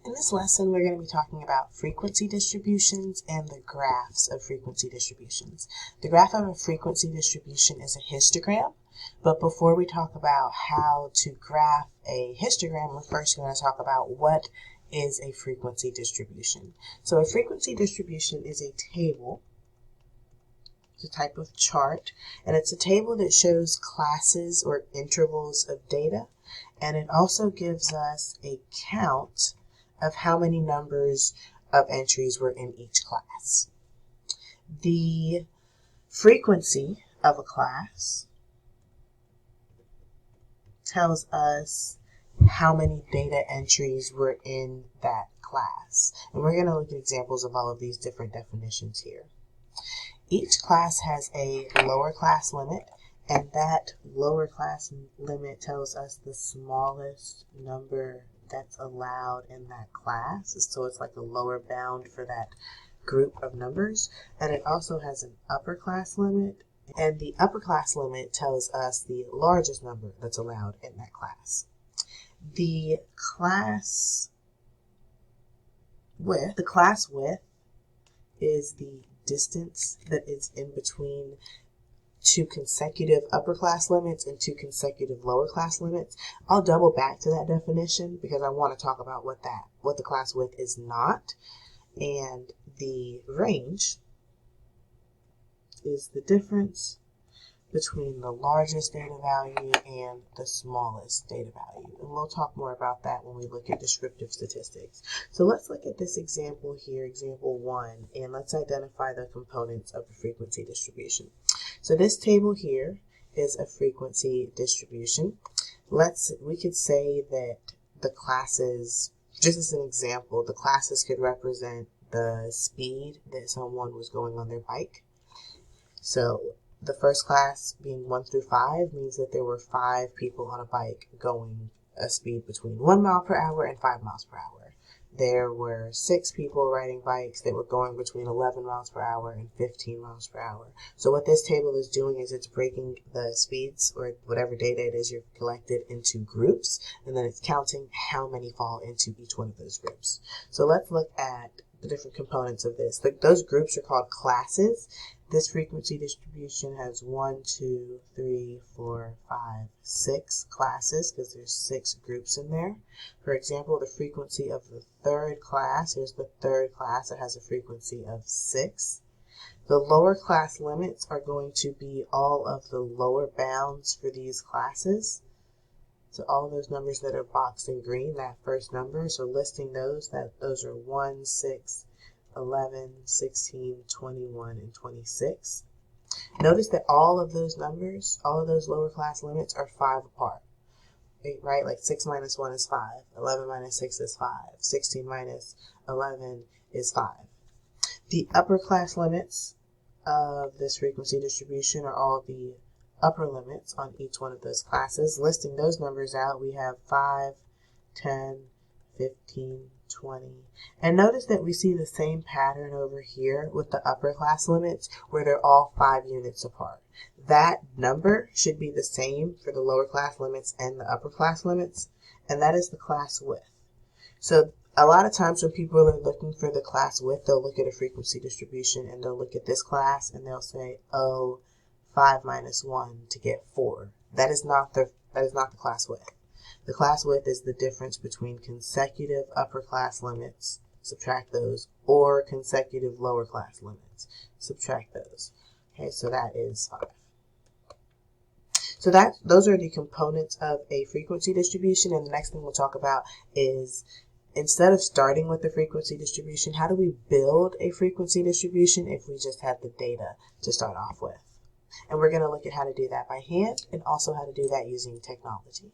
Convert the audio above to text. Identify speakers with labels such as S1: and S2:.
S1: In this lesson, we're going to be talking about frequency distributions and the graphs of frequency distributions. The graph of a frequency distribution is a histogram, but before we talk about how to graph a histogram, we're first going to talk about what is a frequency distribution. So a frequency distribution is a table. It's a type of chart, and it's a table that shows classes or intervals of data, and it also gives us a count of how many numbers of entries were in each class. The frequency of a class tells us how many data entries were in that class. And we're going to look at examples of all of these different definitions here. Each class has a lower class limit, and that lower class limit tells us the smallest number that's allowed in that class. So it's like a lower bound for that group of numbers. And it also has an upper class limit, and the upper class limit tells us the largest number that's allowed in that class. The class width is the distance that is in between two consecutive upper class limits and two consecutive lower class limits. I'll double back to that definition because I want to talk about what the class width is not. And the range is the difference between the largest data value and the smallest data value. And we'll talk more about that when we look at descriptive statistics. So let's look at this example here, example 1, and let's identify the components of a frequency distribution. So this table here is a frequency distribution. We could say that the classes, just as an example, the classes could represent the speed that someone was going on their bike. So the first class being 1 through 5 means that there were 5 people on a bike going a speed between 1 mile per hour and 5 miles per hour. There were 6 people riding bikes that were going between 11 miles per hour and 15 miles per hour. So what this table is doing is it's breaking the speeds or whatever data it is you've collected into groups, and then it's counting how many fall into each one of those groups. So let's look at the different components of this. Those groups are called classes. This frequency distribution has 1, 2, 3, 4, 5, 6 classes because there's 6 groups in there. For example, the frequency of the third class, here's the third class, it has a frequency of 6. The lower class limits are going to be all of the lower bounds for these classes. So all of those numbers that are boxed in green, that first number, so listing those are 1, 6, 11, 16, 21, and 26. Notice that all of those numbers, all of those lower class limits are 5 apart, right? Like 6 minus 1 is 5, 11 minus 6 is 5, 16 minus 11 is 5. The upper class limits of this frequency distribution are all the upper limits on each one of those classes. Listing those numbers out, we have 5, 10, 15, 20. And notice that we see the same pattern over here with the upper class limits where they're all 5 units apart. That number should be the same for the lower class limits and the upper class limits, and that is the class width. So a lot of times when people are looking for the class width, they'll look at a frequency distribution and they'll look at this class and they'll say, oh, 5 minus 1 to get 4. That is not the class width. The class width is the difference between consecutive upper class limits, subtract those, or consecutive lower class limits, subtract those. Okay, so that is 5. So those are the components of a frequency distribution, and the next thing we'll talk about is, instead of starting with the frequency distribution, how do we build a frequency distribution if we just had the data to start off with? And we're going to look at how to do that by hand and also how to do that using technology.